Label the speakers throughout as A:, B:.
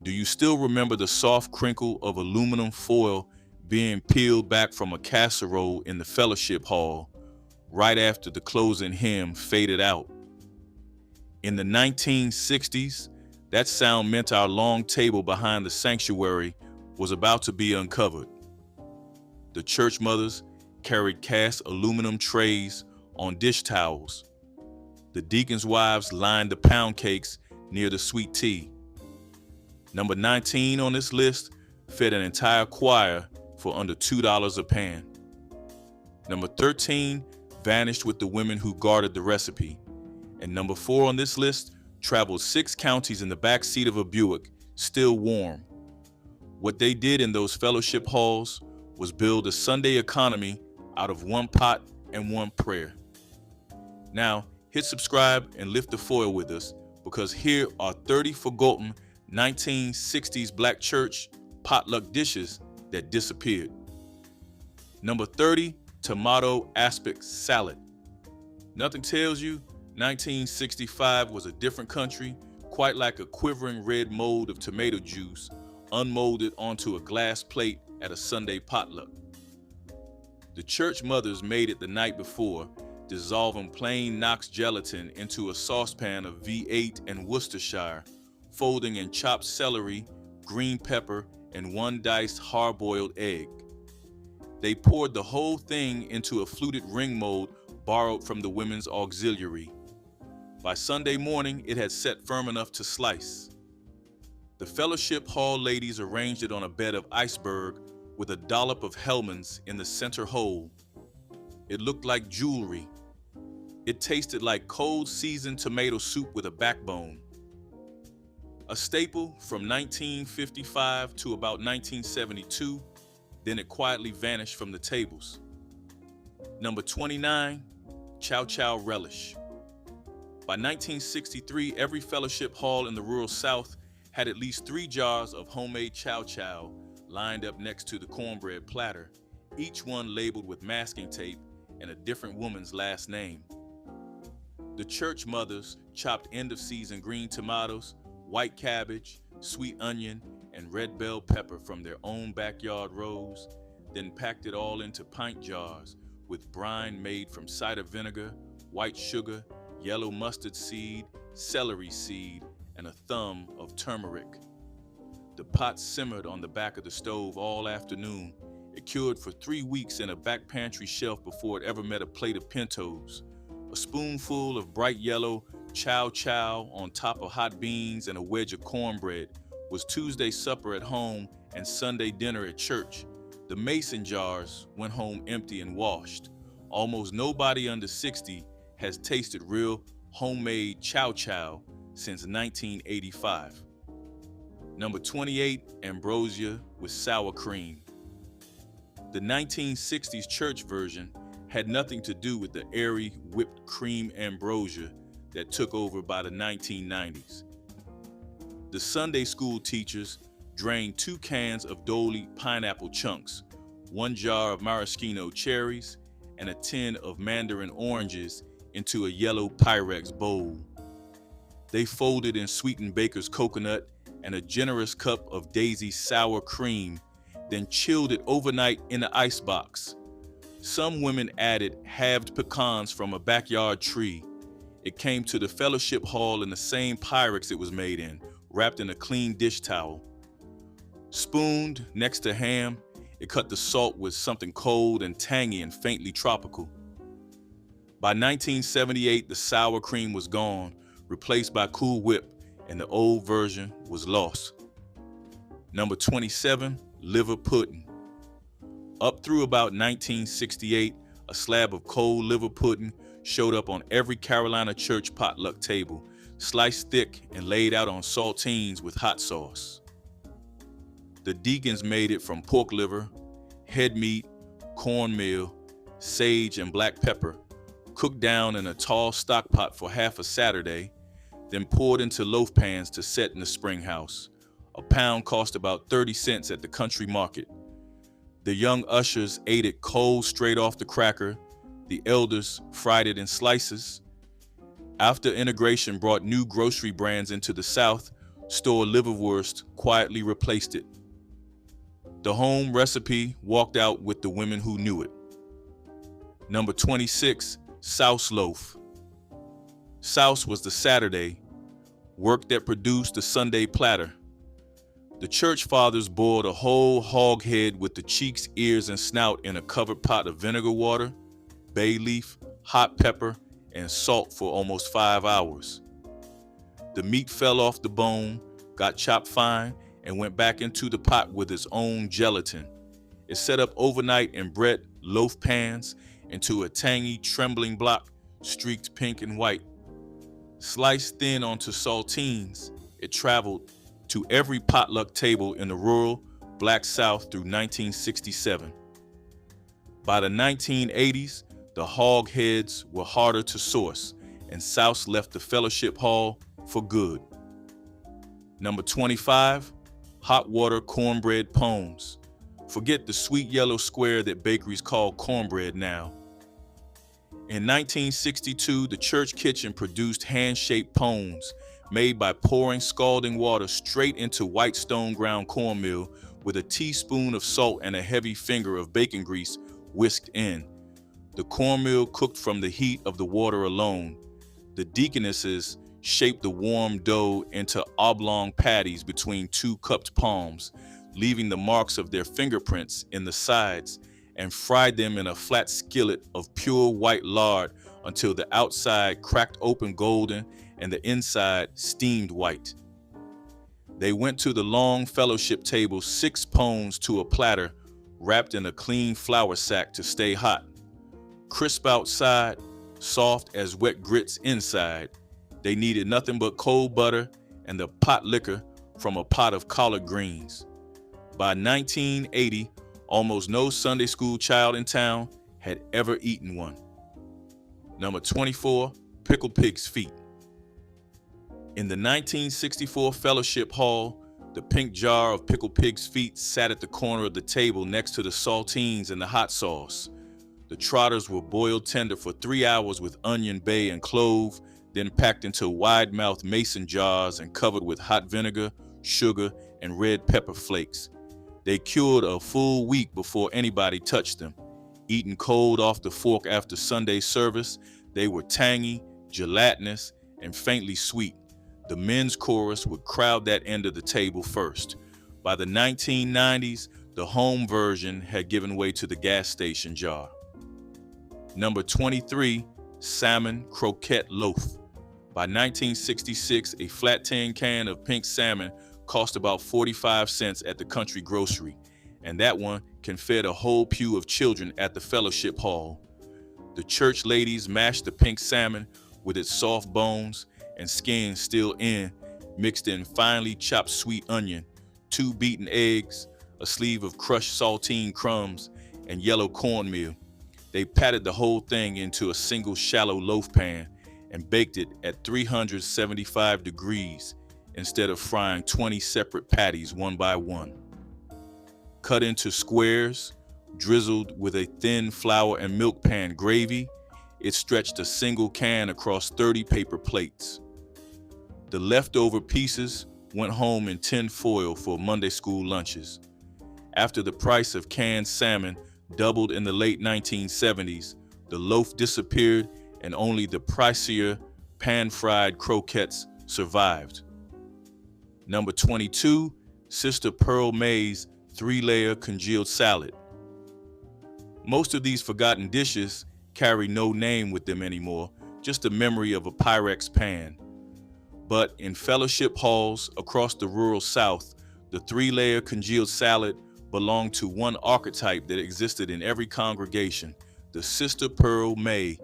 A: Do you still remember the soft crinkle of aluminum foil being peeled back from a casserole in the fellowship hall right after the closing hymn faded out? In the 1960s, that sound meant our long table behind the sanctuary was about to be uncovered. The church mothers carried cast aluminum trays on dish towels. The deacons' wives lined the pound cakes near the sweet tea. Number 19 on this list fed an entire choir for under $2 a pan. Number 13 vanished with the women who guarded the recipe. And number 4 on this list traveled 6 counties in the back seat of a Buick, still warm. What they did in those fellowship halls was build a Sunday economy out of one pot and one prayer. Now, hit subscribe and lift the foil with us, because here are 30 forgotten 1960s black church potluck dishes that disappeared. Number 30, tomato aspic salad. Nothing tells you 1965 was a different country, quite like a quivering red mold of tomato juice unmolded onto a glass plate at a Sunday potluck. The church mothers made it the night before, dissolving plain Knox gelatin into a saucepan of V8 and Worcestershire, folding in chopped celery, green pepper, and 1 diced hard-boiled egg. They poured the whole thing into a fluted ring mold borrowed from the women's auxiliary. By Sunday morning, it had set firm enough to slice. The fellowship hall ladies arranged it on a bed of iceberg with a dollop of Hellmann's in the center hole. It looked like jewelry. It tasted like cold seasoned tomato soup with a backbone. A staple from 1955 to about 1972, then it quietly vanished from the tables. Number 29, chow chow relish. By 1963, every fellowship hall in the rural South had at least 3 jars of homemade chow chow lined up next to the cornbread platter, each one labeled with masking tape and a different woman's last name. The church mothers chopped end-of-season green tomatoes, white cabbage, sweet onion, and red bell pepper from their own backyard rows, then packed it all into pint jars with brine made from cider vinegar, white sugar, yellow mustard seed, celery seed, and a thumb of turmeric. The pot simmered on the back of the stove all afternoon. It cured for 3 weeks in a back pantry shelf before it ever met a plate of pintos. A spoonful of bright yellow chow chow on top of hot beans and a wedge of cornbread was Tuesday supper at home and Sunday dinner at church. The mason jars went home empty and washed. Almost nobody under 60 has tasted real homemade chow chow since 1985. Number 28, ambrosia with sour cream. The 1960s church version had nothing to do with the airy whipped cream ambrosia that took over by the 1990s. The Sunday school teachers drained 2 cans of Dolly pineapple chunks, 1 jar of maraschino cherries, and a tin of mandarin oranges into a yellow Pyrex bowl. They folded in sweetened baker's coconut and a generous cup of Daisy sour cream, then chilled it overnight in the icebox. Some women added halved pecans from a backyard tree. It came to the fellowship hall in the same Pyrex it was made in, wrapped in a clean dish towel. Spooned next to ham, it cut the salt with something cold and tangy and faintly tropical. By 1978, the sour cream was gone, replaced by Cool Whip, and the old version was lost. Number 27, liver pudding. Up through about 1968, a slab of cold liver pudding showed up on every Carolina church potluck table, sliced thick and laid out on saltines with hot sauce. The deacons made it from pork liver, head meat, cornmeal, sage, and black pepper, cooked down in a tall stock pot for half a Saturday, then poured into loaf pans to set in the spring house. A pound cost about 30 cents at the country market. The young ushers ate it cold straight off the cracker. The elders fried it in slices. After integration brought new grocery brands into the South, Store liverwurst quietly replaced it. The home recipe walked out with the women who knew it. Number 26, Souse loaf. Souse was the Saturday work that produced the Sunday platter. The church fathers boiled a whole hog head with the cheeks, ears, and snout in a covered pot of vinegar water, bay leaf, hot pepper, and salt for almost 5 hours. The meat fell off the bone, got chopped fine, and went back into the pot with its own gelatin. It's set up overnight in bread loaf pans into a tangy, trembling block, streaked pink and white. Sliced thin onto saltines, it traveled to every potluck table in the rural Black South through 1967. By the 1980s, the hog heads were harder to source, and Souse left the fellowship hall for good. Number 25, hot water cornbread pones. Forget the sweet yellow square that bakeries call cornbread now. In 1962, the church kitchen produced hand-shaped pones made by pouring scalding water straight into white stone ground cornmeal with a teaspoon of salt and a heavy finger of bacon grease whisked in. The cornmeal cooked from the heat of the water alone. The deaconesses shaped the warm dough into oblong patties between two cupped palms, leaving the marks of their fingerprints in the sides, and fried them in a flat skillet of pure white lard until the outside cracked open golden and the inside steamed white. They went to the long fellowship table 6 pones to a platter wrapped in a clean flour sack to stay hot. Crisp outside, soft as wet grits inside. They needed nothing but cold butter and the Potlikker from a pot of collard greens. By 1980, almost no Sunday school child in town had ever eaten one. Number 24, pickled pig's feet. In the 1964 fellowship hall, the pink jar of pickled pig's feet sat at the corner of the table next to the saltines and the hot sauce. The trotters were boiled tender for 3 hours with onion, bay, and clove, then packed into wide-mouthed mason jars and covered with hot vinegar, sugar, and red pepper flakes. They cured a full week before anybody touched them. Eaten cold off the fork after Sunday service, they were tangy, gelatinous, and faintly sweet. The men's chorus would crowd that end of the table first. By the 1990s, the home version had given way to the gas station jar. Number 23, salmon croquette loaf. By 1966, a flat tin can of pink salmon cost about 45 cents at the country grocery, and that one can feed a whole pew of children at the fellowship hall. The church ladies mashed the pink salmon with its soft bones and skin still in, mixed in finely chopped sweet onion, 2 beaten eggs, a sleeve of crushed saltine crumbs, and yellow cornmeal. They patted the whole thing into a single shallow loaf pan and baked it at 375 degrees instead of frying 20 separate patties one by one. Cut into squares, drizzled with a thin flour and milk pan gravy, it stretched a single can across 30 paper plates. The leftover pieces went home in tin foil for Monday school lunches. After the price of canned salmon doubled in the late 1970s, the loaf disappeared and only the pricier pan-fried croquettes survived. Number 22, Sister Pearl May's 3-layer congealed salad. Most of these forgotten dishes carry no name with them anymore, just a memory of a Pyrex pan. But in fellowship halls across the rural South, the 3-layer congealed salad belonged to one archetype that existed in every congregation, the Sister Pearl May.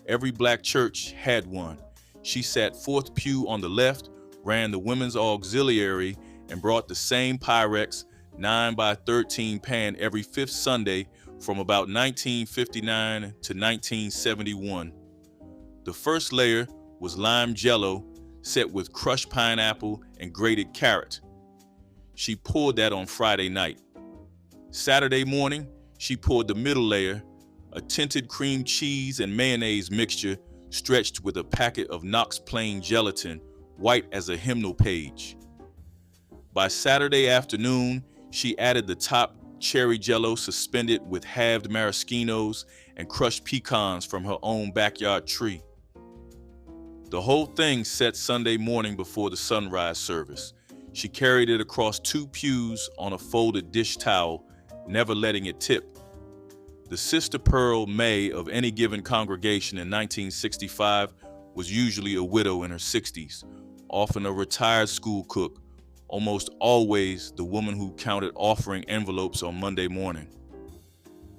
A: Every black church had one. She sat 4th pew on the left, ran the women's auxiliary, and brought the same Pyrex 9x13 pan every 5th Sunday from about 1959 to 1971. The first layer was lime jello set with crushed pineapple and grated carrot. She poured that on Friday night. Saturday morning, she poured the middle layer, a tinted cream cheese and mayonnaise mixture stretched with a packet of Knox plain gelatin, white as a hymnal page. By Saturday afternoon, she added the top cherry jello suspended with halved maraschinos and crushed pecans from her own backyard tree. The whole thing set Sunday morning before the sunrise service. She carried it across 2 pews on a folded dish towel, never letting it tip. The Sister Pearl May of any given congregation in 1965 was usually a widow in her 60s, often a retired school cook, almost always the woman who counted offering envelopes on Monday morning.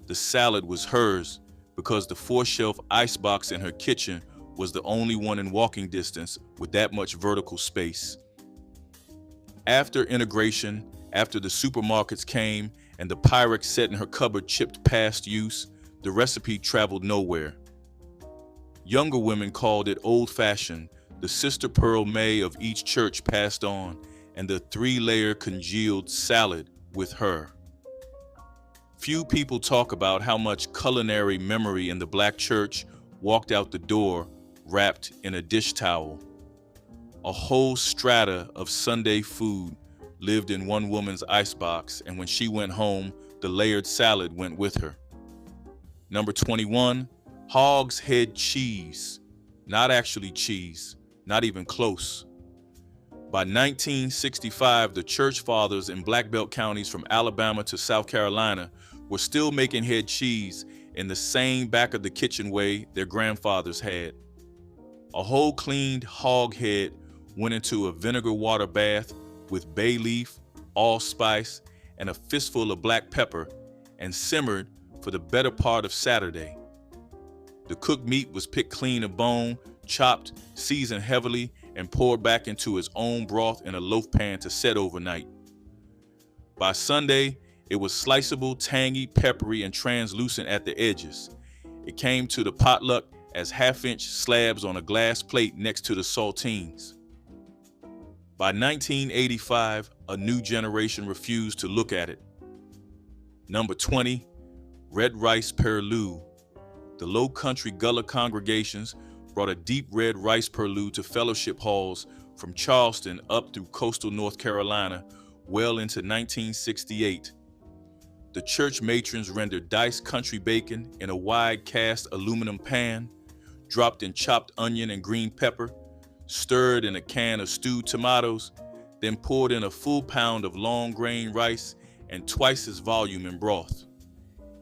A: The salad was hers because the 4-shelf icebox in her kitchen was the only one in walking distance with that much vertical space. After integration, after the supermarkets came and the Pyrex set in her cupboard chipped past use, the recipe traveled nowhere. Younger women called it old-fashioned, the Sister Pearl May of each church passed on, and the 3-layer congealed salad with her. Few people talk about how much culinary memory in the Black church walked out the door wrapped in a dish towel. A whole strata of Sunday food lived in one woman's icebox, and when she went home, the layered salad went with her. Number 21, hog's head cheese. Not actually cheese, not even close. By 1965, the church fathers in Black Belt counties from Alabama to South Carolina were still making head cheese in the same back of the kitchen way their grandfathers had. A whole cleaned hog head went into a vinegar water bath with bay leaf, allspice, and a fistful of black pepper and simmered for the better part of Saturday. The cooked meat was picked clean of bone, chopped, seasoned heavily, and poured back into its own broth in a loaf pan to set overnight. By Sunday, it was sliceable, tangy, peppery, and translucent at the edges. It came to the potluck as half-inch slabs on a glass plate next to the saltines. By 1985, a new generation refused to look at it. Number 20, red rice purlieu. The Low Country Gullah congregations brought a deep red rice purlieu to fellowship halls from Charleston up through coastal North Carolina well into 1968. The church matrons rendered diced country bacon in a wide cast aluminum pan, dropped in chopped onion and green pepper, stirred in a can of stewed tomatoes, then poured in a full pound of long grain rice and twice its volume in broth.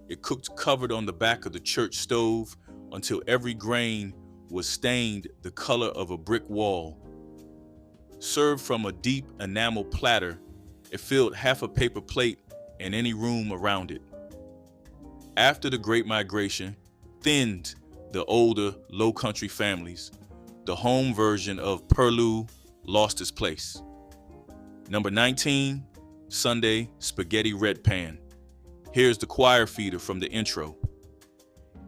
A: It cooked covered on the back of the church stove until every grain was stained the color of a brick wall. Served from a deep enamel platter, it filled half a paper plate and any room around it. After the Great Migration thinned the older low country families, the home version of purlieu lost its place. Number 19, Sunday spaghetti red pan. Here's the choir feeder from the intro.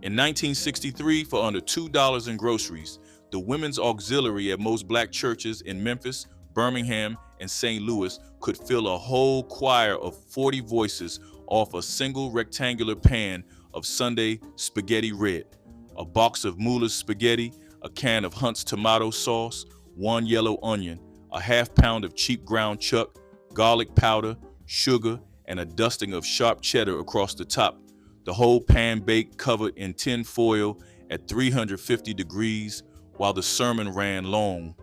A: In 1963, for under $2 in groceries, the women's auxiliary at most Black churches in Memphis, Birmingham, and St. Louis could fill a whole choir of 40 voices off a single rectangular pan of Sunday spaghetti red, a box of Mueller's spaghetti, a can of Hunt's tomato sauce, 1 yellow onion, a half pound of cheap ground chuck, garlic powder, sugar, and a dusting of sharp cheddar across the top, the whole pan baked covered in tin foil at 350 degrees while the sermon ran long.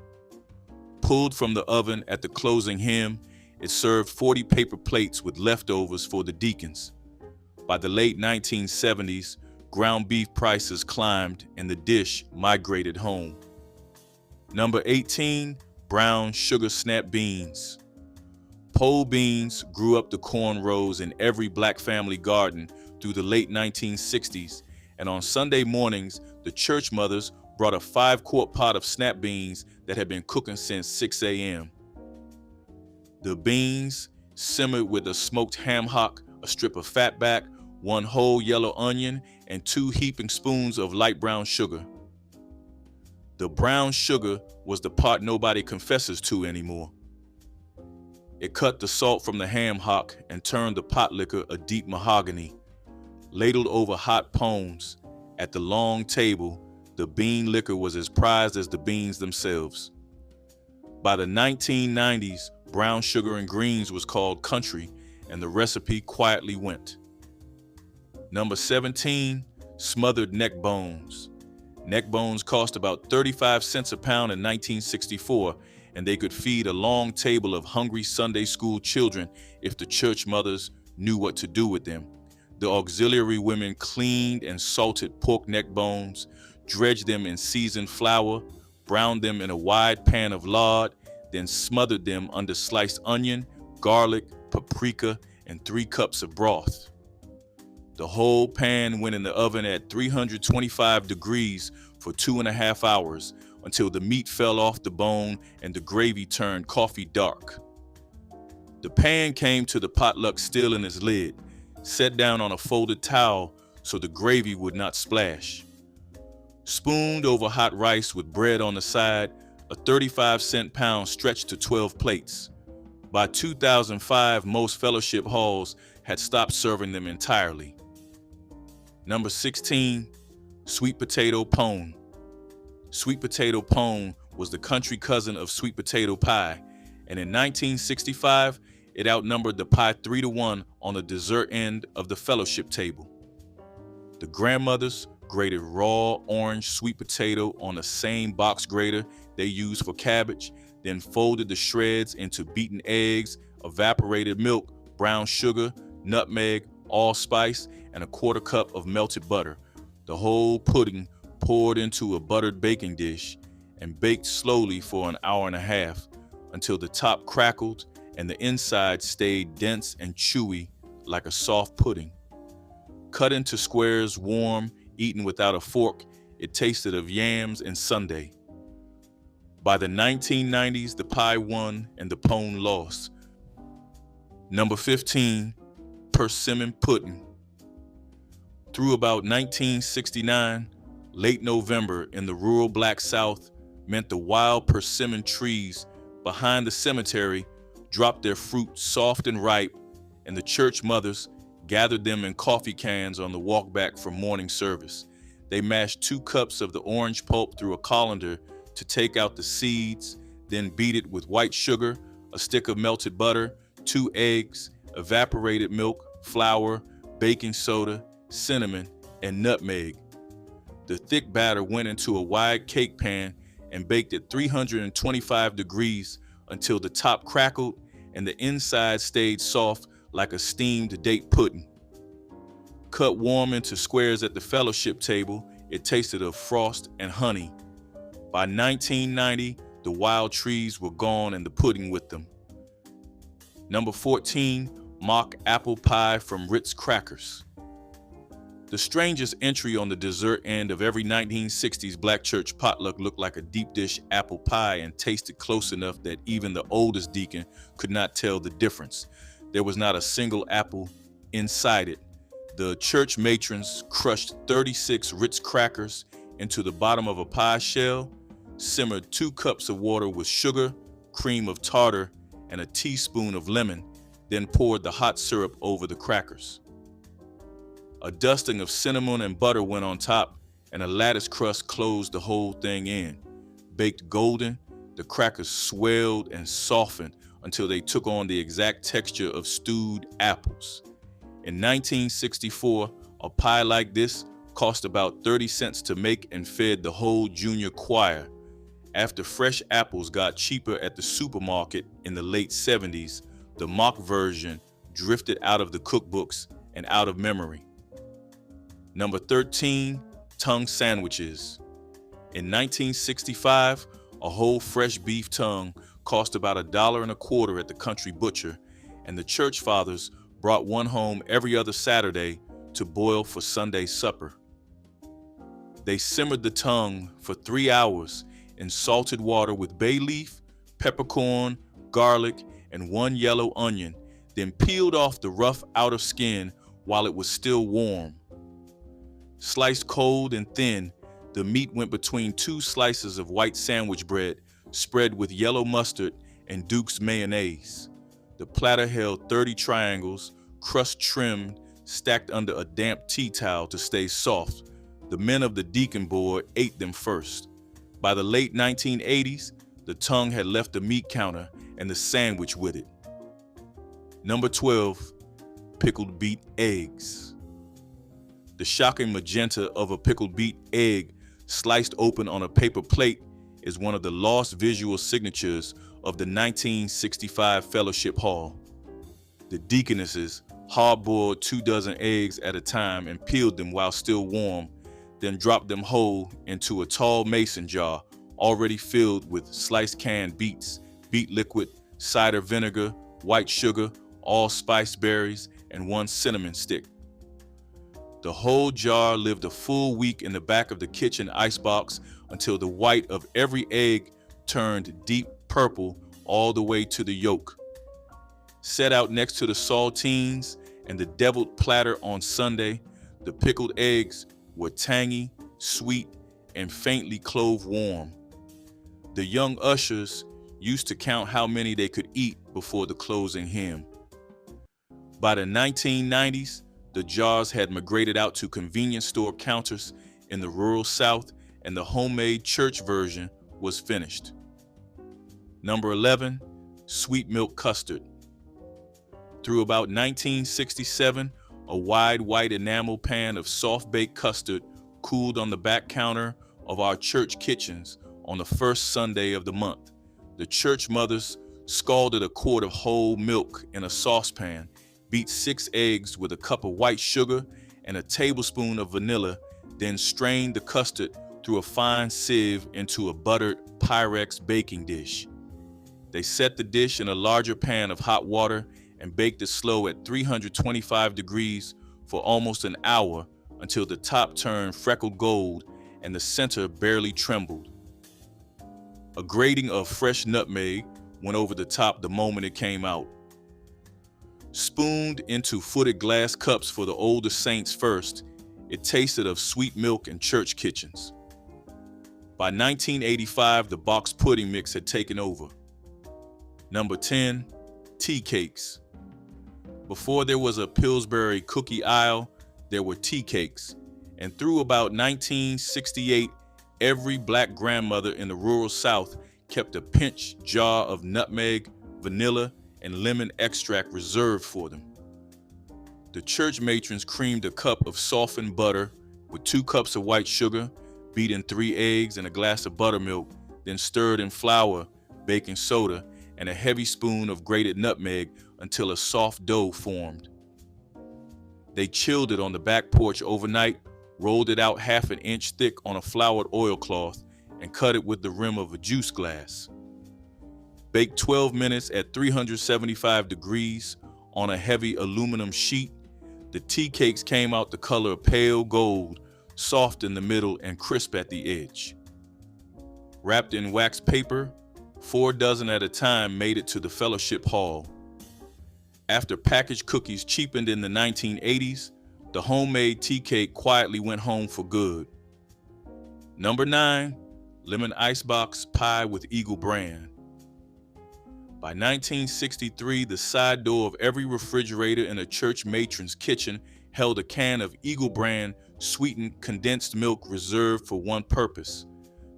A: Pulled from the oven at the closing hymn, it served 40 paper plates with leftovers for the deacons. By the late 1970s, ground beef prices climbed and the dish migrated home. Number 18, brown sugar snap beans. Pole beans grew up the corn rows in every Black family garden through the late 1960s, and on Sunday mornings, the church mothers brought a 5-quart pot of snap beans that had been cooking since 6 a.m. The beans simmered with a smoked ham hock, a strip of fatback, 1 whole yellow onion, and 2 heaping spoons of light brown sugar. The brown sugar was the part nobody confesses to anymore. It cut the salt from the ham hock and turned the potlikker a deep mahogany. Ladled over hot pones, at the long table, the bean liquor was as prized as the beans themselves. By the 1990s, Brown sugar and greens was called country, and the recipe quietly went. Number 17, smothered neck bones. Neck bones cost about 35 cents a pound in 1964, and they could feed a long table of hungry Sunday school children if the church mothers knew what to do with them. The auxiliary women cleaned and salted pork neck bones, dredged them in seasoned flour, browned them in a wide pan of lard, then smothered them under sliced onion, garlic, paprika, and 3 cups of broth. The whole pan went in the oven at 325 degrees for 2.5 hours until the meat fell off the bone and the gravy turned coffee dark. The pan came to the potluck still in its lid, set down on a folded towel so the gravy would not splash. Spooned over hot rice with bread on the side, a 35-cent pound stretched to 12 plates. By 2005, most fellowship halls had stopped serving them entirely. Number 16, sweet potato pone. Sweet potato pone was the country cousin of sweet potato pie, and in 1965, it outnumbered the pie 3-1 on the dessert end of the fellowship table. The grandmothers grated raw orange sweet potato on the same box grater they used for cabbage, then folded the shreds into beaten eggs, evaporated milk, brown sugar, nutmeg, allspice, and a 1/4 cup of melted butter. The whole pudding poured into a buttered baking dish and baked slowly for an hour and a half until the top crackled and the inside stayed dense and chewy like a soft pudding. Cut into squares, warm, eaten without a fork, it tasted of yams and sundae. By the 1990s, the pie won and the pone lost. Number 15, persimmon pudding. Through about 1969, late November in the rural Black South meant the wild persimmon trees behind the cemetery dropped their fruit soft and ripe, and the church mothers gathered them in coffee cans on the walk back from morning service. They mashed 2 cups of the orange pulp through a colander to take out the seeds, then beat it with white sugar, a stick of melted butter, 2 eggs, evaporated milk, flour, baking soda, cinnamon, and nutmeg. The thick batter went into a wide cake pan and baked at 325 degrees until the top crackled and the inside stayed soft like a steamed date pudding. Cut warm into squares at the fellowship table, it tasted of frost and honey. By 1990, the wild trees were gone and the pudding with them. Number 14, mock apple pie from Ritz crackers. The strangest entry on the dessert end of every 1960s black church potluck looked like a deep dish apple pie and tasted close enough that even the oldest deacon could not tell the difference. There was not a single apple inside it. The church matrons crushed 36 Ritz crackers into the bottom of a pie shell, simmered 2 cups of water with sugar, cream of tartar, and a teaspoon of lemon, then poured the hot syrup over the crackers. A dusting of cinnamon and butter went on top, and a lattice crust closed the whole thing in. Baked golden, the crackers swelled and softened until they took on the exact texture of stewed apples. In 1964, a pie like this cost about 30 cents to make and fed the whole junior choir. After fresh apples got cheaper at the supermarket in the late 70s, the mock version drifted out of the cookbooks and out of memory. Number 13, tongue sandwiches. In 1965, a whole fresh beef tongue cost about $1.25 at the country butcher, and the church fathers brought one home every other Saturday to boil for Sunday supper. They simmered the tongue for 3 hours in salted water with bay leaf, peppercorn, garlic, and 1 yellow onion, then peeled off the rough outer skin while it was still warm. Sliced cold and thin, the meat went between 2 slices of white sandwich bread, spread with yellow mustard and Duke's mayonnaise. The platter held 30 triangles, crust trimmed, stacked under a damp tea towel to stay soft. The men of the deacon board ate them first. By the late 1980s, the tongue had left the meat counter, and the sandwich with it. Number 12, pickled beet eggs. The shocking magenta of a pickled beet egg sliced open on a paper plate is one of the lost visual signatures of the 1965 Fellowship Hall. The deaconesses hard-boiled 24 eggs at a time and peeled them while still warm, then dropped them whole into a tall mason jar already filled with sliced canned beets, beet liquid, cider vinegar, white sugar, allspice berries, and 1 cinnamon stick. The whole jar lived a full week in the back of the kitchen icebox until the white of every egg turned deep purple all the way to the yolk. Set out next to the saltines and the deviled platter on Sunday, the pickled eggs were tangy, sweet, and faintly clove warm. The young ushers used to count how many they could eat before the closing hymn. By the 1990s, the jars had migrated out to convenience store counters in the rural South, and the homemade church version was finished. Number 11, sweet milk custard. Through about 1967, a wide white enamel pan of soft-baked custard cooled on the back counter of our church kitchens on the first Sunday of the month. The church mothers scalded a quart of whole milk in a saucepan, beat 6 eggs with a cup of white sugar and a tablespoon of vanilla, then strained the custard through a fine sieve into a buttered Pyrex baking dish. They set the dish in a larger pan of hot water and baked it slow at 325 degrees for almost an hour until the top turned freckled gold and the center barely trembled. A grating of fresh nutmeg went over the top the moment it came out. Spooned into footed glass cups for the older saints first, it tasted of sweet milk in church kitchens. By 1985, the box pudding mix had taken over. Number 10, tea cakes. Before there was a Pillsbury cookie aisle, there were tea cakes. And through about 1968, every black grandmother in the rural South kept a pinch jar of nutmeg, vanilla, and lemon extract reserved for them. The church matrons creamed a cup of softened butter with 2 cups of white sugar, beat in 3 eggs and a glass of buttermilk, then stirred in flour, baking soda, and a heavy spoon of grated nutmeg until a soft dough formed. They chilled it on the back porch overnight, rolled it out 1/2 inch thick on a floured oilcloth, and cut it with the rim of a juice glass. Baked 12 minutes at 375 degrees on a heavy aluminum sheet, the tea cakes came out the color of pale gold, soft in the middle and crisp at the edge. Wrapped in wax paper, 4 dozen at a time made it to the fellowship hall. After packaged cookies cheapened in the 1980s, the homemade tea cake quietly went home for good. Number 9, lemon icebox pie with Eagle brand. By 1963, the side door of every refrigerator in a church matron's kitchen held a can of Eagle brand sweetened condensed milk reserved for one purpose.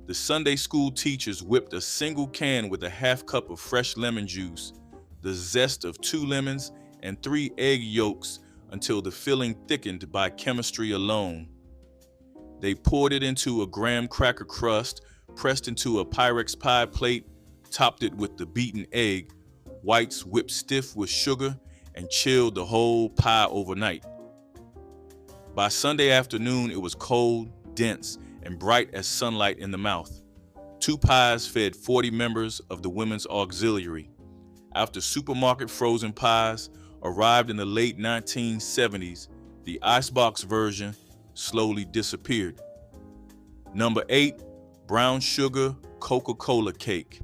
A: The Sunday school teachers whipped a single can with a 1/2 cup of fresh lemon juice, the zest of 2 lemons, and 3 egg yolks until the filling thickened by chemistry alone. They poured it into a graham cracker crust, pressed into a Pyrex pie plate, topped it with the beaten egg, whites whipped stiff with sugar, and chilled the whole pie overnight. By Sunday afternoon, it was cold, dense, and bright as sunlight in the mouth. 2 pies fed 40 members of the Women's Auxiliary. After supermarket frozen pies arrived in the late 1970s, the icebox version slowly disappeared. Number 8, brown sugar Coca-Cola cake.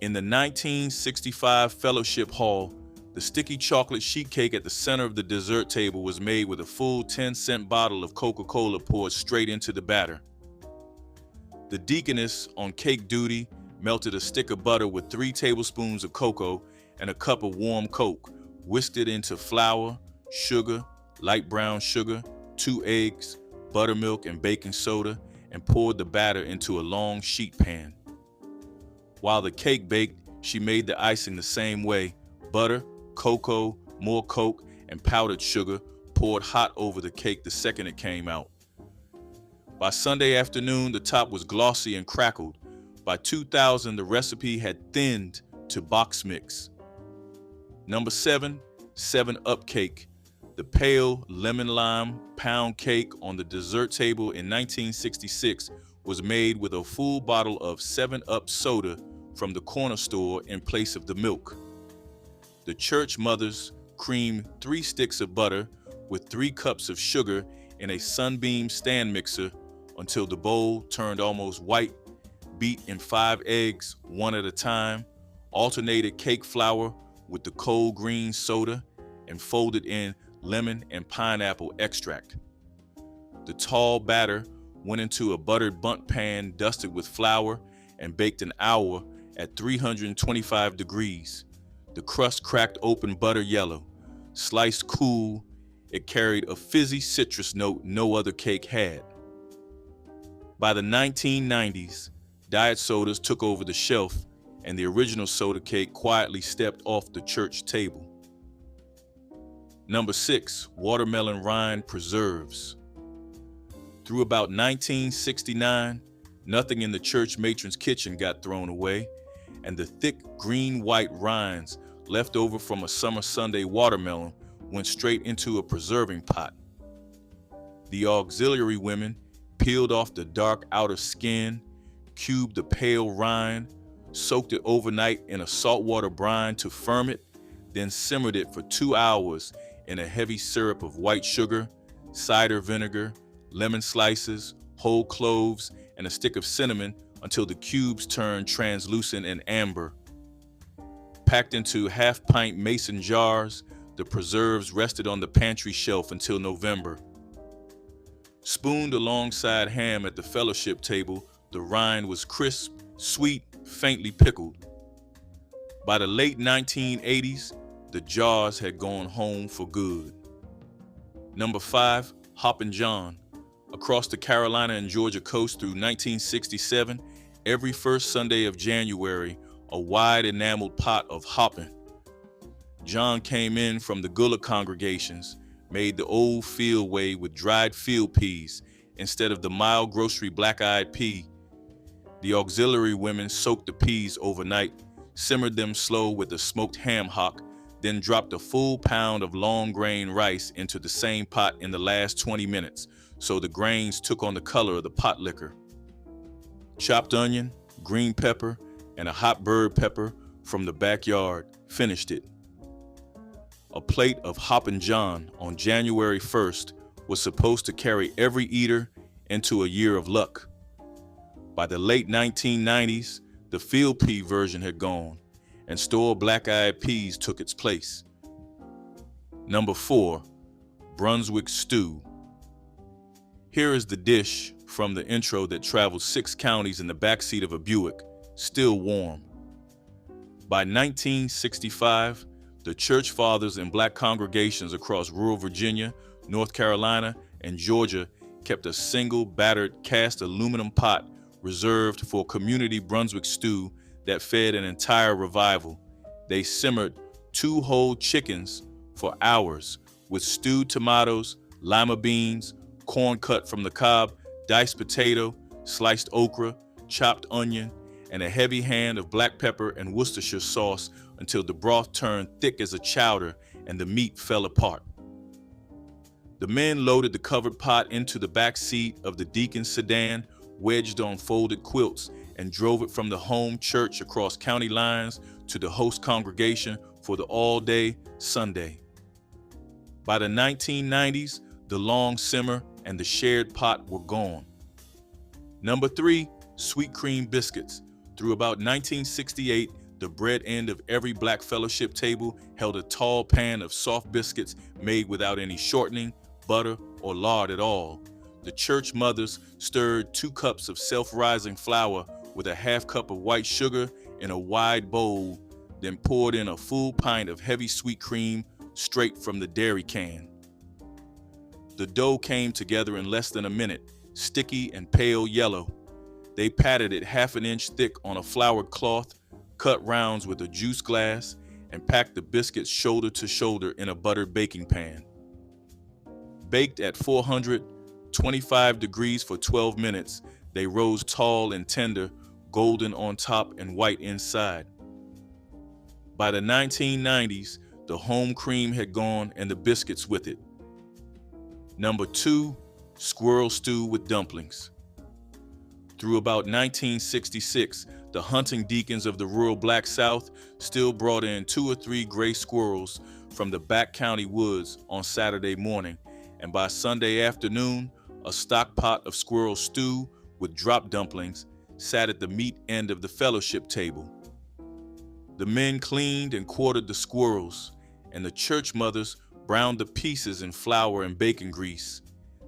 A: In the 1965 Fellowship Hall, the sticky chocolate sheet cake at the center of the dessert table was made with a full 10-cent bottle of Coca-Cola poured straight into the batter. The deaconess on cake duty melted a stick of butter with 3 tablespoons of cocoa and a cup of warm Coke, whisked it into flour, sugar, light brown sugar, 2 eggs, buttermilk, and baking soda, and poured the batter into a long sheet pan. While the cake baked, She made the icing the same way: butter, cocoa, more coke, and powdered sugar poured hot over the cake the second it came out. By Sunday afternoon, the top was glossy and crackled. By 2000, the recipe had thinned to box mix. Number 7, 7-Up cake. The pale lemon lime pound cake on the dessert table in 1966 was made with a full bottle of 7-Up soda from the corner store in place of the milk. The church mothers creamed 3 sticks of butter with 3 cups of sugar in a Sunbeam stand mixer until the bowl turned almost white, beat in 5 eggs, one at a time, alternated cake flour with the cold green soda, and folded in lemon and pineapple extract. The tall batter went into a buttered bundt pan dusted with flour and baked an hour at 325 degrees. The crust cracked open butter yellow. Sliced cool, it carried a fizzy citrus note no other cake had. By the 1990s, diet sodas took over the shelf, and the original soda cake quietly stepped off the church table. Number 6, watermelon rind preserves. Through about 1969, nothing in the church matron's kitchen got thrown away, and the thick green-white rinds left over from a summer Sunday watermelon went straight into a preserving pot. The auxiliary women peeled off the dark outer skin, cubed the pale rind, soaked it overnight in a saltwater brine to firm it, then simmered it for 2 hours in a heavy syrup of white sugar, cider vinegar, lemon slices, whole cloves, and a stick of cinnamon until the cubes turned translucent and amber. Packed into half-pint mason jars, the preserves rested on the pantry shelf until November. Spooned alongside ham at the fellowship table, the rind was crisp, sweet, faintly pickled. By the late 1980s, the jars had gone home for good. Number 5, Hoppin' John. Across the Carolina and Georgia coast through 1967, every first Sunday of January, a wide enameled pot of hoppin'. John came in from the Gullah congregations, made the old field way with dried field peas instead of the mild grocery black-eyed pea. The auxiliary women soaked the peas overnight, simmered them slow with a smoked ham hock, then dropped a full pound of long grain rice into the same pot in the last 20 minutes, so the grains took on the color of the potlikker. Chopped onion, green pepper, and a hot bird pepper from the backyard finished it. A plate of Hoppin' John on January 1st was supposed to carry every eater into a year of luck. By the late 1990s, the field pea version had gone, and store black-eyed peas took its place. Number 4, Brunswick stew. Here is the dish from the intro that traveled 6 counties in the backseat of a Buick, still warm. By 1965, the church fathers and black congregations across rural Virginia, North Carolina, and Georgia kept a single battered cast aluminum pot reserved for community Brunswick stew that fed an entire revival. They simmered 2 whole chickens for hours with stewed tomatoes, lima beans, corn cut from the cob, diced potato, sliced okra, chopped onion, and a heavy hand of black pepper and Worcestershire sauce until the broth turned thick as a chowder and the meat fell apart. The men loaded the covered pot into the back seat of the deacon's sedan, wedged on folded quilts, and drove it from the home church across county lines to the host congregation for the all-day Sunday. By the 1990s, the long simmer and the shared pot were gone. Number 3, sweet cream biscuits. Through about 1968, the bread end of every black fellowship table held a tall pan of soft biscuits made without any shortening, butter, or lard at all. The church mothers stirred 2 cups of self-rising flour with a half cup of white sugar in a wide bowl, then poured in a full pint of heavy sweet cream straight from the dairy can. The dough came together in less than a minute, sticky and pale yellow. They patted it 1/2 inch thick on a floured cloth, cut rounds with a juice glass, and packed the biscuits shoulder to shoulder in a buttered baking pan. Baked at 425 degrees for 12 minutes, they rose tall and tender, golden on top and white inside. By the 1990s, the home cream had gone and the biscuits with it. Number 2, squirrel stew with dumplings. Through about 1966, the hunting deacons of the rural Black South still brought in 2 or 3 gray squirrels from the back county woods on Saturday morning, and by Sunday afternoon, a stock pot of squirrel stew with drop dumplings sat at the meat end of the fellowship table. The men cleaned and quartered the squirrels, and the church mothers browned the pieces in flour and bacon grease,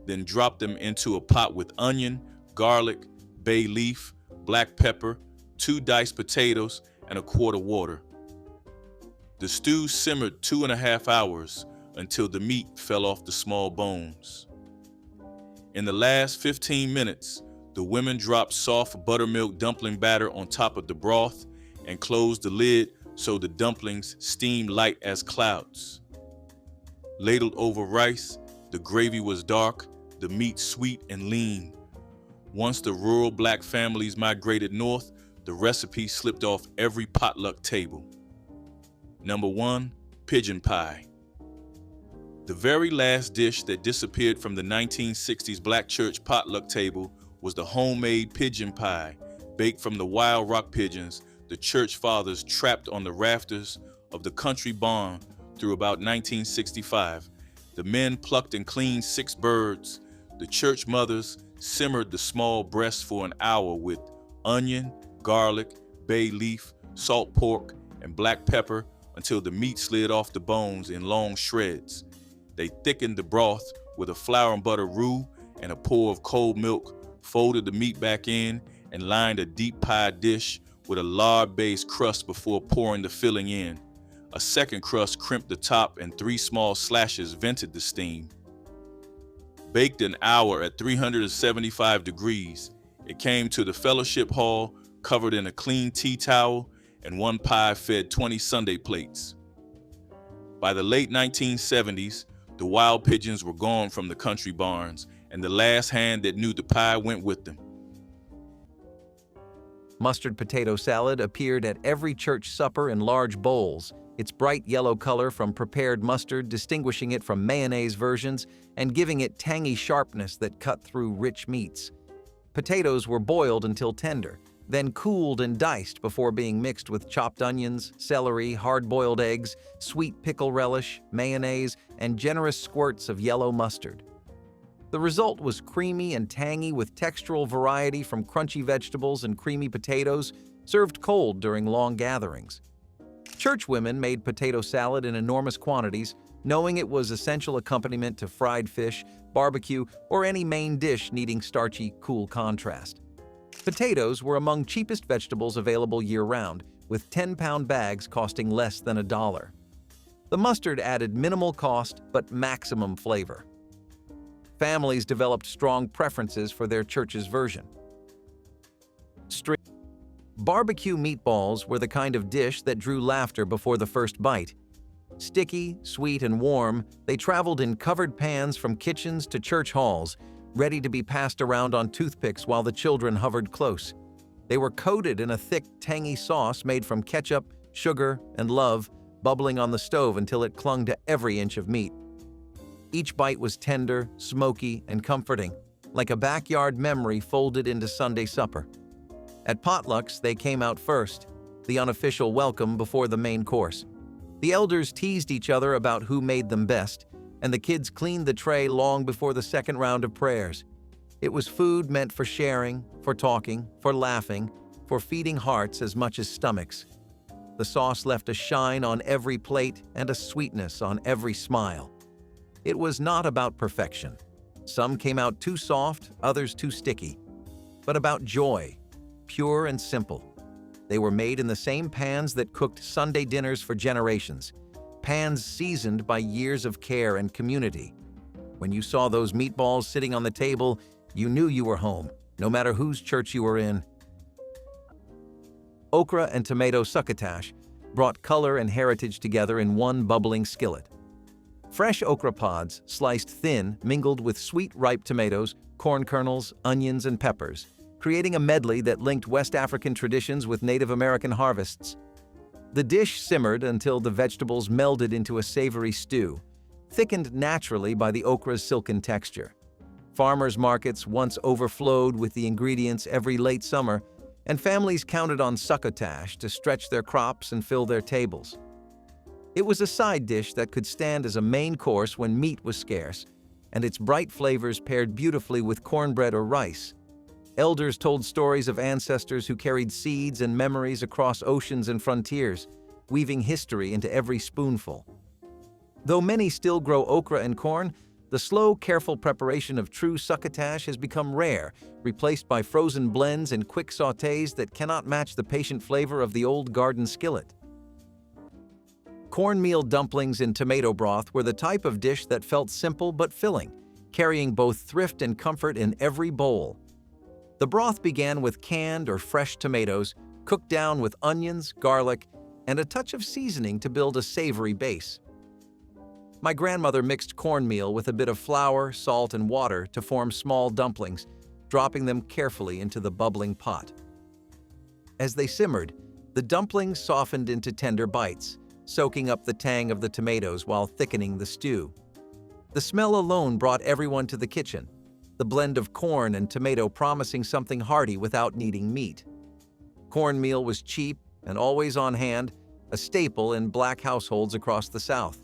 A: then dropped them into a pot with onion, garlic, bay leaf, black pepper, 2 diced potatoes, and a quart of water. The stew simmered 2.5 hours until the meat fell off the small bones. In the last 15 minutes, the women dropped soft buttermilk dumpling batter on top of the broth and closed the lid so the dumplings steamed light as clouds. Ladled over rice, the gravy was dark, the meat sweet and lean. Once the rural Black families migrated north, the recipe slipped off every potluck table. Number 1, pigeon pie. The very last dish that disappeared from the 1960s Black church potluck table was the homemade pigeon pie, baked from the wild rock pigeons the church fathers trapped on the rafters of the country barn through about 1965. The men plucked and cleaned 6 birds. The church mothers simmered the small breasts for an hour with onion, garlic, bay leaf, salt pork, and black pepper until the meat slid off the bones in long shreds. They thickened the broth with a flour and butter roux and a pour of cold milk, folded the meat back in, and lined a deep pie dish with a lard-based crust before pouring the filling in. A second crust crimped the top and 3 small slashes vented the steam. Baked an hour at 375 degrees, it came to the fellowship hall covered in a clean tea towel, and 1 pie fed 20 Sunday plates. By the late 1970s, the wild pigeons were gone from the country barns, and the last hand that knew the pie went with them.
B: Mustard potato salad appeared at every church supper in large bowls, its bright yellow color from prepared mustard distinguishing it from mayonnaise versions and giving it tangy sharpness that cut through rich meats. Potatoes were boiled until tender, then cooled and diced before being mixed with chopped onions, celery, hard-boiled eggs, sweet pickle relish, mayonnaise, and generous squirts of yellow mustard. The result was creamy and tangy with textural variety from crunchy vegetables and creamy potatoes, served cold during long gatherings. Churchwomen made potato salad in enormous quantities, knowing it was essential accompaniment to fried fish, barbecue, or any main dish needing starchy, cool contrast. Potatoes were among cheapest vegetables available year-round, with 10-pound bags costing less than $1. The mustard added minimal cost but maximum flavor. Families developed strong preferences for their church's version. Barbecue meatballs were the kind of dish that drew laughter before the first bite. Sticky, sweet, and warm, they traveled in covered pans from kitchens to church halls, ready to be passed around on toothpicks while the children hovered close. They were coated in a thick, tangy sauce made from ketchup, sugar, and love, bubbling on the stove until it clung to every inch of meat. Each bite was tender, smoky, and comforting, like a backyard memory folded into Sunday supper. At potlucks, they came out first, the unofficial welcome before the main course. The elders teased each other about who made them best, and the kids cleaned the tray long before the second round of prayers. It was food meant for sharing, for talking, for laughing, for feeding hearts as much as stomachs. The sauce left a shine on every plate and a sweetness on every smile. It was not about perfection. Some came out too soft, others too sticky, but about joy, pure and simple. They were made in the same pans that cooked Sunday dinners for generations, pans seasoned by years of care and community. When you saw those meatballs sitting on the table, you knew you were home, no matter whose church you were in. okra and tomato succotash, brought color and heritage together in one bubbling skillet. Fresh okra pods, sliced thin, mingled with sweet ripe tomatoes, corn kernels, onions, and peppers, creating a medley that linked West African traditions with Native American harvests. The dish simmered until the vegetables melded into a savory stew, thickened naturally by the okra's silken texture. Farmers' markets once overflowed with the ingredients every late summer, and families counted on succotash to stretch their crops and fill their tables. It was a side dish that could stand as a main course when meat was scarce, and its bright flavors paired beautifully with cornbread or rice. Elders told stories of ancestors who carried seeds and memories across oceans and frontiers, weaving history into every spoonful. Though many still grow okra and corn, the slow, careful preparation of true succotash has become rare, replaced by frozen blends and quick sautés that cannot match the patient flavor of the old garden skillet. Cornmeal dumplings in tomato broth were the type of dish that felt simple but filling, carrying both thrift and comfort in every bowl. The broth began with canned or fresh tomatoes, cooked down with onions, garlic, and a touch of seasoning to build a savory base. My grandmother mixed cornmeal with a bit of flour, salt, and water to form small dumplings, dropping them carefully into the bubbling pot. As they simmered, the dumplings softened into tender bites, soaking up the tang of the tomatoes while thickening the stew. The smell alone brought everyone to the kitchen, the blend of corn and tomato promising something hearty without needing meat. Cornmeal was cheap and always on hand, a staple in Black households across the South.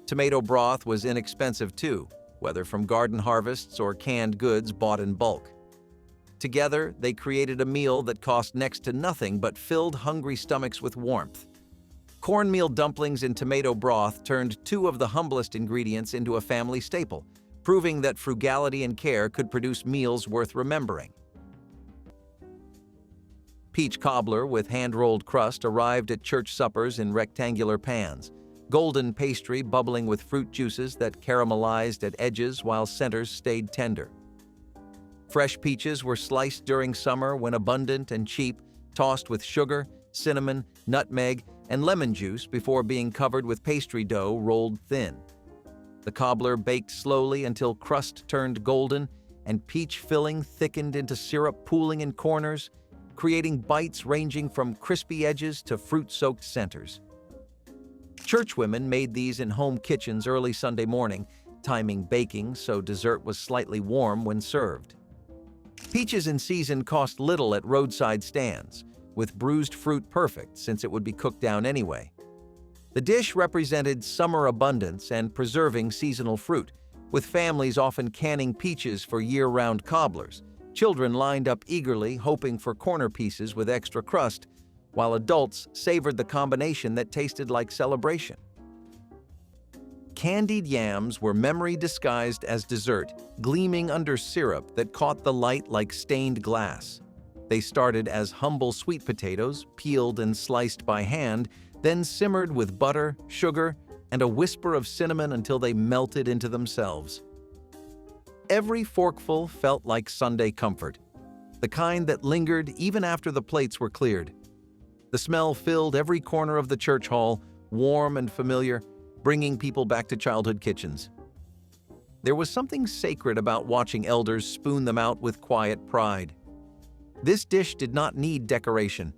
B: Tomato broth was inexpensive too, whether from garden harvests or canned goods bought in bulk. Together, they created a meal that cost next to nothing but filled hungry stomachs with warmth. Cornmeal dumplings in tomato broth turned two of the humblest ingredients into a family staple, proving that frugality and care could produce meals worth remembering. Peach cobbler with hand-rolled crust arrived at church suppers in rectangular pans, golden pastry bubbling with fruit juices that caramelized at edges while centers stayed tender. Fresh peaches were sliced during summer when abundant and cheap, tossed with sugar, cinnamon, nutmeg, and lemon juice before being covered with pastry dough rolled thin. The cobbler baked slowly until crust turned golden and peach filling thickened into syrup pooling in corners, creating bites ranging from crispy edges to fruit-soaked centers. Churchwomen made these in home kitchens early Sunday morning, timing baking so dessert was slightly warm when served. Peaches in season cost little at roadside stands, with bruised fruit perfect since it would be cooked down anyway. The dish represented summer abundance and preserving seasonal fruit, with families often canning peaches for year-round cobblers. Children lined up eagerly, hoping for corner pieces with extra crust, while adults savored the combination that tasted like celebration. Candied yams were memory disguised as dessert, gleaming under syrup that caught the light like stained glass. They started as humble sweet potatoes, peeled and sliced by hand, then simmered with butter, sugar, and a whisper of cinnamon until they melted into themselves. Every forkful felt like Sunday comfort, the kind that lingered even after the plates were cleared. The smell filled every corner of the church hall, warm and familiar, bringing people back to childhood kitchens. There was something sacred about watching elders spoon them out with quiet pride. This dish did not need decoration.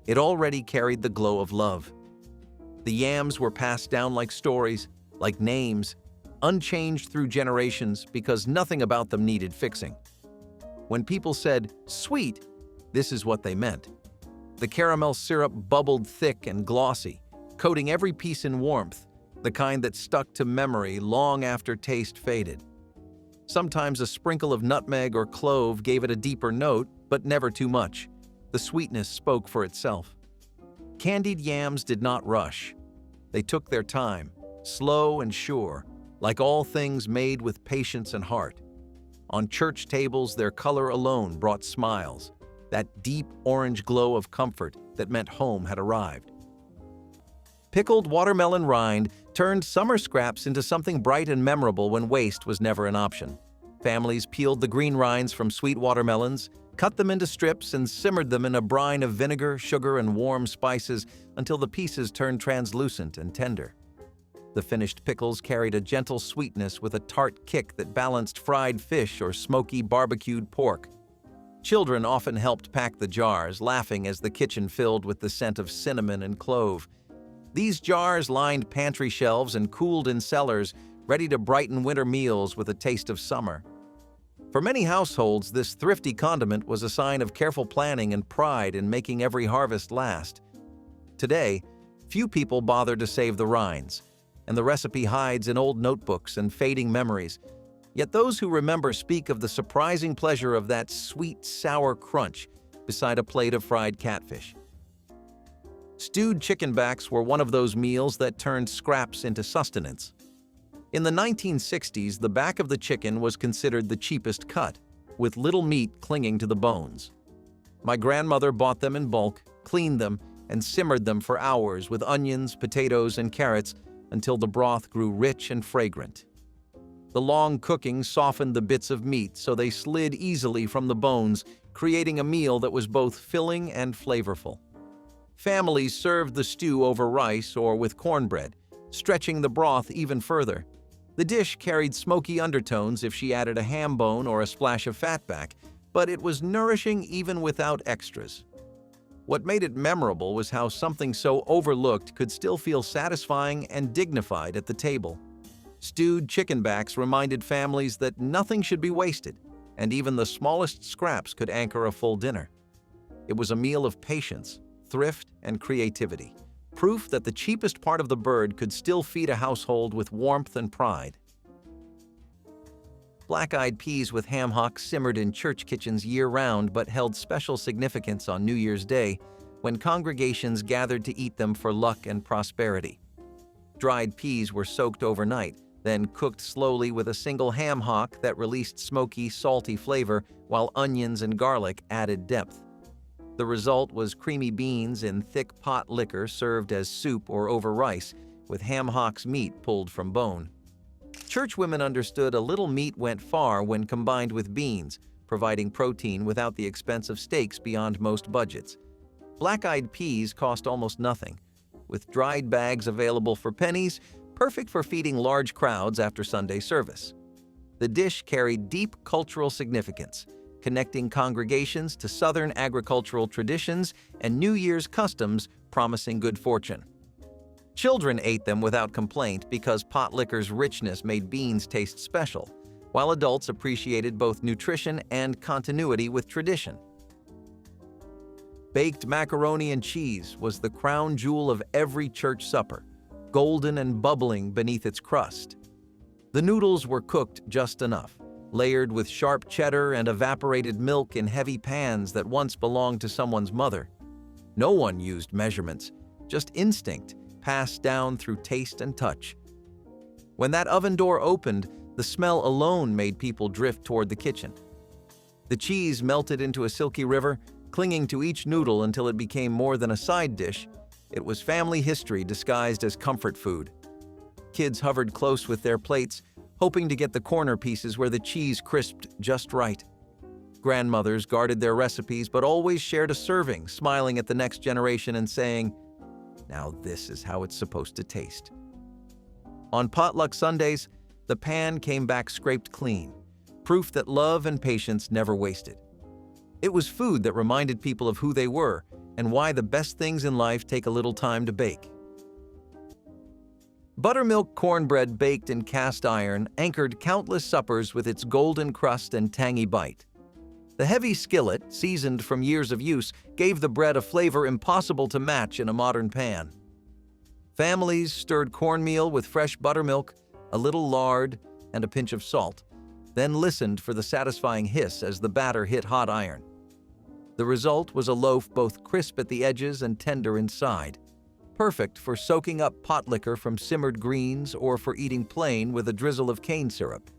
B: It already carried the glow of love. The yams were passed down like stories, like names, unchanged through generations because nothing about them needed fixing. When people said, "sweet," this is what they meant. The caramel syrup bubbled thick and glossy, coating every piece in warmth, the kind that stuck to memory long after taste faded. Sometimes a sprinkle of nutmeg or clove gave it a deeper note, but never too much. The sweetness spoke for itself. Candied yams did not rush. They took their time, slow and sure, like all things made with patience and heart. On church tables, their color alone brought smiles, that deep orange glow of comfort that meant home had arrived. Pickled watermelon rind turned summer scraps into something bright and memorable when waste was never an option. Families peeled the green rinds from sweet watermelons, cut them into strips and simmered them in a brine of vinegar, sugar, and warm spices until the pieces turned translucent and tender. The finished pickles carried a gentle sweetness with a tart kick that balanced fried fish or smoky barbecued pork. Children often helped pack the jars, laughing as the kitchen filled with the scent of cinnamon and clove. These jars lined pantry shelves and cooled in cellars, ready to brighten winter meals with a taste of summer. For many households, this thrifty condiment was a sign of careful planning and pride in making every harvest last. Today, few people bother to save the rinds, and the recipe hides in old notebooks and fading memories. Yet those who remember speak of the surprising pleasure of that sweet, sour crunch beside a plate of fried catfish. Stewed chicken backs were one of those meals that turned scraps into sustenance. In the 1960s, the back of the chicken was considered the cheapest cut, with little meat clinging to the bones. My grandmother bought them in bulk, cleaned them, and simmered them for hours with onions, potatoes, and carrots until the broth grew rich and fragrant. The long cooking softened the bits of meat so they slid easily from the bones, creating a meal that was both filling and flavorful. Families served the stew over rice or with cornbread, stretching the broth even further. The dish carried smoky undertones if she added a ham bone or a splash of fatback, but it was nourishing even without extras. What made it memorable was how something so overlooked could still feel satisfying and dignified at the table. Stewed chicken backs reminded families that nothing should be wasted, and even the smallest scraps could anchor a full dinner. It was a meal of patience, thrift, and creativity. Proof that the cheapest part of the bird could still feed a household with warmth and pride. Black-eyed peas with ham hocks simmered in church kitchens year-round but held special significance on New Year's Day when congregations gathered to eat them for luck and prosperity. Dried peas were soaked overnight, then cooked slowly with a single ham hock that released smoky, salty flavor while onions and garlic added depth. The result was creamy beans in thick pot liquor served as soup or over rice, with ham hock's meat pulled from bone. Churchwomen understood a little meat went far when combined with beans, providing protein without the expense of steaks beyond most budgets. Black-eyed peas cost almost nothing, with dried bags available for pennies, perfect for feeding large crowds after Sunday service. The dish carried deep cultural significance, connecting congregations to Southern agricultural traditions and New Year's customs promising good fortune. Children ate them without complaint because Potlikker's richness made beans taste special, while adults appreciated both nutrition and continuity with tradition. Baked macaroni and cheese was the crown jewel of every church supper, golden and bubbling beneath its crust. The noodles were cooked just enough, layered with sharp cheddar and evaporated milk in heavy pans that once belonged to someone's mother. No one used measurements, just instinct, passed down through taste and touch. When that oven door opened, the smell alone made people drift toward the kitchen. The cheese melted into a silky river, clinging to each noodle until it became more than a side dish. It was family history disguised as comfort food. Kids hovered close with their plates, hoping to get the corner pieces where the cheese crisped just right. Grandmothers guarded their recipes but always shared a serving, smiling at the next generation and saying, "Now this is how it's supposed to taste." On Potluck Sundays, the pan came back scraped clean, proof that love and patience never wasted. It was food that reminded people of who they were and why the best things in life take a little time to bake. Buttermilk cornbread baked in cast iron anchored countless suppers with its golden crust and tangy bite. The heavy skillet, seasoned from years of use, gave the bread a flavor impossible to match in a modern pan. Families stirred cornmeal with fresh buttermilk, a little lard, and a pinch of salt, then listened for the satisfying hiss as the batter hit hot iron. The result was a loaf both crisp at the edges and tender inside, perfect for soaking up Potlikker from simmered greens or for eating plain with a drizzle of cane syrup.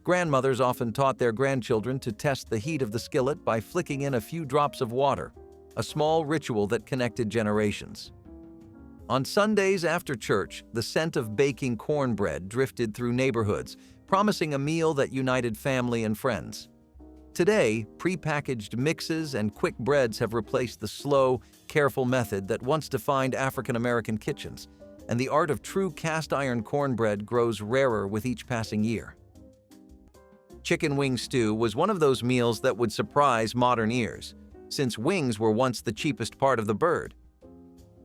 B: Grandmothers often taught their grandchildren to test the heat of the skillet by flicking in a few drops of water, a small ritual that connected generations. On Sundays after church, the scent of baking cornbread drifted through neighborhoods, promising a meal that united family and friends. Today, prepackaged mixes and quick breads have replaced the slow, careful method that once defined African American kitchens, and the art of true cast-iron cornbread grows rarer with each passing year. Chicken wing stew was one of those meals that would surprise modern ears, since wings were once the cheapest part of the bird.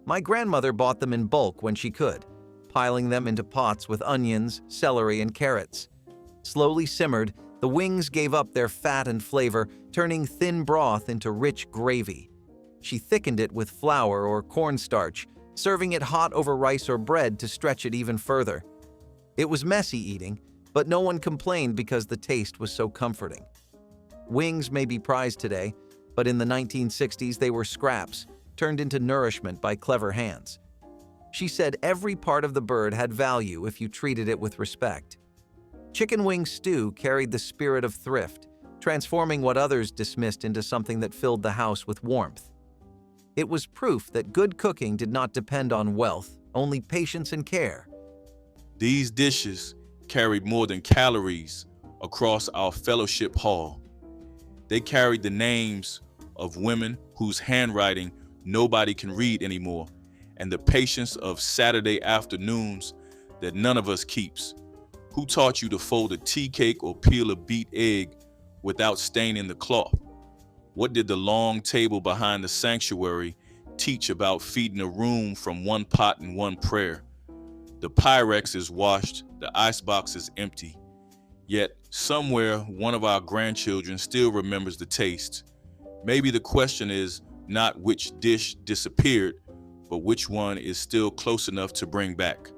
B: My grandmother bought them in bulk when she could, piling them into pots with onions, celery, and carrots. Slowly simmered, the wings gave up their fat and flavor, turning thin broth into rich gravy. She thickened it with flour or cornstarch, serving it hot over rice or bread to stretch it even further. It was messy eating, but no one complained because the taste was so comforting. Wings may be prized today, but in the 1960s they were scraps, turned into nourishment by clever hands. She said every part of the bird had value if you treated it with respect. Chicken wing stew carried the spirit of thrift, transforming what others dismissed into something that filled the house with warmth. It was proof that good cooking did not depend on wealth, only patience and care.
A: These dishes carried more than calories across our fellowship hall. They carried the names of women whose handwriting nobody can read anymore, and the patience of Saturday afternoons that none of us keeps. Who taught you to fold a tea cake or peel a beet egg without staining the cloth? What did the long table behind the sanctuary teach about feeding a room from one pot and one prayer? The Pyrex is washed, the icebox is empty. Yet somewhere one of our grandchildren still remembers the taste. Maybe the question is not which dish disappeared, but which one is still close enough to bring back.